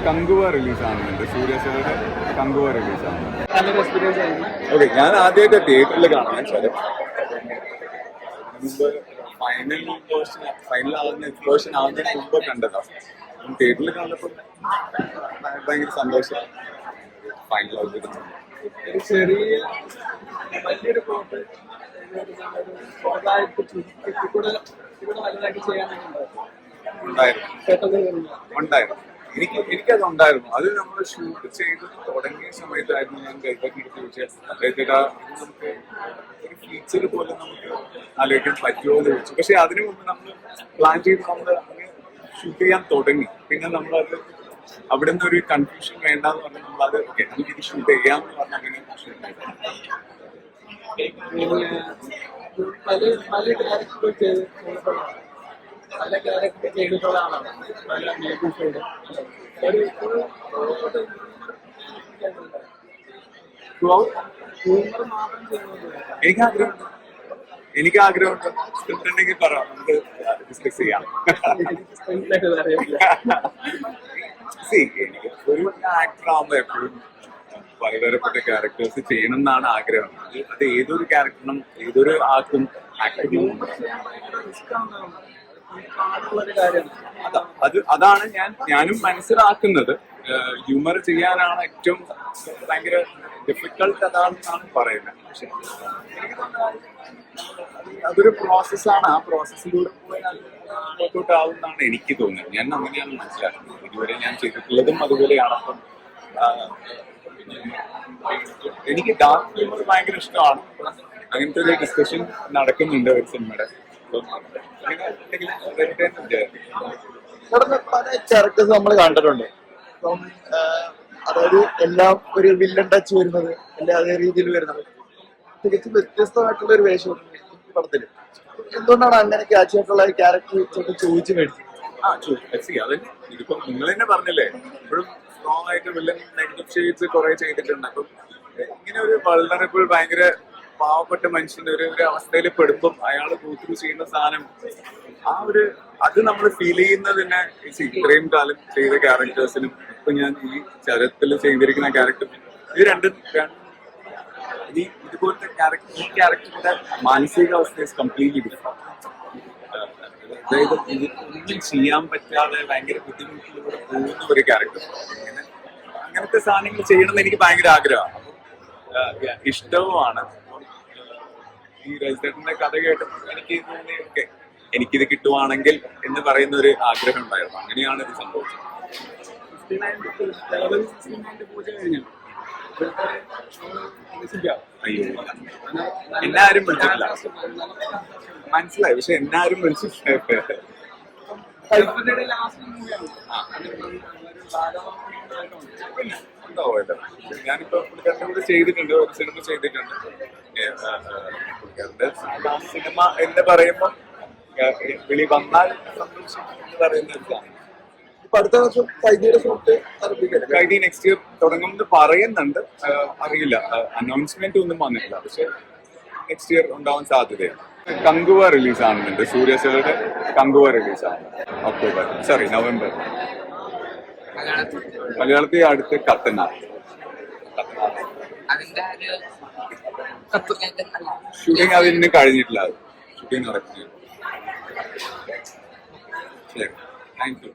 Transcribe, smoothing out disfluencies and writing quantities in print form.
കങ്കുവ റിലീസാകുന്നുണ്ട്. സൂര്യ സാറുടെ കങ്കുവ റിലീസാകുന്നുണ്ട്. നല്ലൊരു എക്സ്പീരിയൻസ് ആയിരുന്നു. ഓക്കെ, ഞാൻ ആദ്യമായിട്ട് തിയേറ്ററിൽ കാണാൻ വെച്ചാൽ മുമ്പ് ഫൈനലാകുന്ന എക്സ്പ്ലോഷൻ ആവുന്നതിന് മുമ്പ് കണ്ടതാണ്. തിയേറ്ററിൽ കണ്ടപ്പോൾ ഭയങ്കര സന്തോഷമാണ് ഫൈനലായിട്ട്. ഒരു ചെറിയ വലിയൊരു പ്ലോട്ട് ഇവിടെ വലുതായിട്ട് ഉണ്ടായിരുന്നു. എനിക്കത് ഉണ്ടായിരുന്നു. അത് നമ്മൾ ഷൂട്ട് ചെയ്ത് തുടങ്ങിയ സമയത്തായിരുന്നു ഞാൻ ഗൈഡൊക്കെ എടുത്ത് ചോദിച്ചാൽ നമുക്ക് ഒരു ഫീച്ചർ പോലെ നമുക്ക് ആലോചിക്കാൻ പറ്റുമോ എന്ന് ചോദിച്ചു. പക്ഷെ അതിനു മുമ്പ് നമ്മൾ പ്ലാൻ ചെയ്ത് നമ്മൾ അങ്ങനെ ഷൂട്ട് ചെയ്യാൻ തുടങ്ങി. പിന്നെ നമ്മളത് അവിടെ നിന്ന് ഒരു കൺഫ്യൂഷൻ വേണ്ടെന്ന് പറഞ്ഞാൽ നമ്മളത് ഓക്കെ നമുക്ക് ഇത് ഷൂട്ട് ചെയ്യാമെന്ന് പറഞ്ഞാൽ അങ്ങനെ പല ക്യാരക്ടർ ചെയ്തിട്ടുള്ള ആളാണ്. പല മേക്കപ്പ് എനിക്ക് ആഗ്രഹമുണ്ട്. സ്ക്രിപ്റ്റ് ഉണ്ടെങ്കിൽ പറ, നമുക്ക് ഡിസ്കസ് ചെയ്യാം. എനിക്ക് ഒരു ആക്ടർ ആകുമ്പോ എപ്പോഴും പലതരപ്പെട്ട ക്യാരക്ടേഴ്സ് ചെയ്യണം എന്നാണ് ആഗ്രഹം. അത് ഏതൊരു ക്യാരക്ടറിനും ഏതൊരു ആർക്കും ആക്ടിങ്ങും അതാണ് ഞാനും മനസ്സിലാക്കുന്നത്. ഹ്യൂമർ ചെയ്യാനാണ് ഏറ്റവും ഭയങ്കര ഡിഫിക്കൾട്ട് അതാണെന്നാണ് പറയുന്നത്. പക്ഷെ അതൊരു പ്രോസസ്സാണ്. ആ പ്രോസസ്സിലൂടെ പോയാൽ വർക്കൗട്ട് ആവുമെന്നാണ് എനിക്ക് തോന്നുന്നത്. ഞാൻ അങ്ങനെയാണ് മനസ്സിലാക്കുന്നത്. ഇതുവരെ ഞാൻ ചെയ്തിട്ടുള്ളതും അതുപോലെയാണ്. അപ്പം എനിക്ക് ഡാർക്ക് ഹ്യൂമർ ഭയങ്കര ഇഷ്ടമാണ്. അങ്ങനത്തെ ഒരു ഡിസ്കഷൻ നടക്കുന്നുണ്ട് ഒരു സിനിമയുടെ. പല ക്യാരക്ടേഴ്സ് നമ്മൾ കണ്ടിട്ടുണ്ട്. ഇപ്പം അതായത് എല്ലാം ഒരു വില്ലൻ ടച്ച് വരുന്നത്, എല്ലാ അതേ രീതിയിൽ വരുന്നത്, തികച്ചും വ്യത്യസ്തമായിട്ടുള്ള ഒരു വേഷം പടത്തില്. എന്തുകൊണ്ടാണ് അങ്ങനെ ക്യാച്ച് ആയിട്ടുള്ള ക്യാരക്ടർ ചോദിച്ചു മേടിച്ചത്? അതന്നെ ഇതിപ്പം നിങ്ങൾ തന്നെ പറഞ്ഞില്ലേ, ഇപ്പോഴും സ്ട്രോങ് ആയിട്ട് വില്ലൻ നെഗറ്റീവ് ഷെയ്ഡ്സ് കുറെ ചെയ്തിട്ടുണ്ട്. അപ്പം ഇങ്ങനെ ഒരു വൾണറബിൾ ഭയങ്കര പാവപ്പെട്ട മനുഷ്യന്റെ ഒരു അവസ്ഥയിൽ പെടുമ്പം അയാൾ ഗോത്രൂ ചെയ്യുന്ന സാധനം അത് നമ്മൾ ഫീൽ ചെയ്യുന്നതിനെ ഇത്രയും കാലം ചെയ്ത ക്യാരക്ടേഴ്സിനും ഇപ്പൊ ഞാൻ ഈ ചരത്തിൽ ചെയ്തിരിക്കുന്ന ക്യാരക്ടർ ഇത് രണ്ടും ഇതുപോലത്തെ ക്യാരക്ടറിന്റെ മാനസികാവസ്ഥ കംപ്ലീറ്റ്ലി ഡിഫറെന്റ്. അതായത് ഒന്നും ചെയ്യാൻ പറ്റാതെ ഭയങ്കര ബുദ്ധിമുട്ടിലൂടെ പോകുന്ന ഒരു ക്യാരക്ടർ. അങ്ങനത്തെ സാധനങ്ങൾ ചെയ്യണമെന്ന് എനിക്ക് ഭയങ്കര ആഗ്രഹമാണ്. അപ്പം ഇഷ്ടവുമാണ്. ഈ രജിതേട്ടന്റെ കഥ കേട്ടപ്പോൾ എനിക്ക് തോന്നി എനിക്കിത് കിട്ടുവാണെങ്കിൽ എന്ന് പറയുന്ന ഒരു ആഗ്രഹം ഉണ്ടായിരുന്നു. അങ്ങനെയാണ് ഇത് സംഭവിച്ചത്. അയ്യോ, എല്ലാരും വിളിച്ചിട്ടില്ല, മനസ്സിലായി. പക്ഷെ എല്ലാരും വിളിച്ചിട്ടില്ല. ഞാനിപ്പോ പുള്ളിക്കാരൻ്റെ കൂടെ ചെയ്തിട്ടുണ്ട്, ഒരു സിനിമ ചെയ്തിട്ടുണ്ട്. സിനിമ എന്ന് പറയുമ്പോൾ വിളി വന്നാൽ സന്തോഷം എന്ന് പറയുന്ന ഇതാണ്. അടുത്ത വർഷം കൈദിയുടെ ഷൂട്ട് കൈദി നെക്സ്റ്റ് ഇയർ തുടങ്ങുമെന്ന് പറയുന്നുണ്ട്. അറിയില്ല, അനൗൺസ്മെന്റ് ഒന്നും വന്നിട്ടില്ല. പക്ഷെ നെക്സ്റ്റ് ഇയർ ഉണ്ടാവാൻ സാധ്യതയാണ്. കങ്കുവ റിലീസാകുന്നുണ്ട്. സൂര്യ സാറുടെ കങ്കുവ റിലീസാകുന്നുണ്ട് നവംബർ. മലയാളത്തിൽ അടുത്ത് കത്തന. ഷൂട്ടിംഗ് അതിന് കഴിഞ്ഞിട്ടില്ല. ഷൂട്ടിംഗ് നടക്കുന്നു. ശരി, താങ്ക് യു.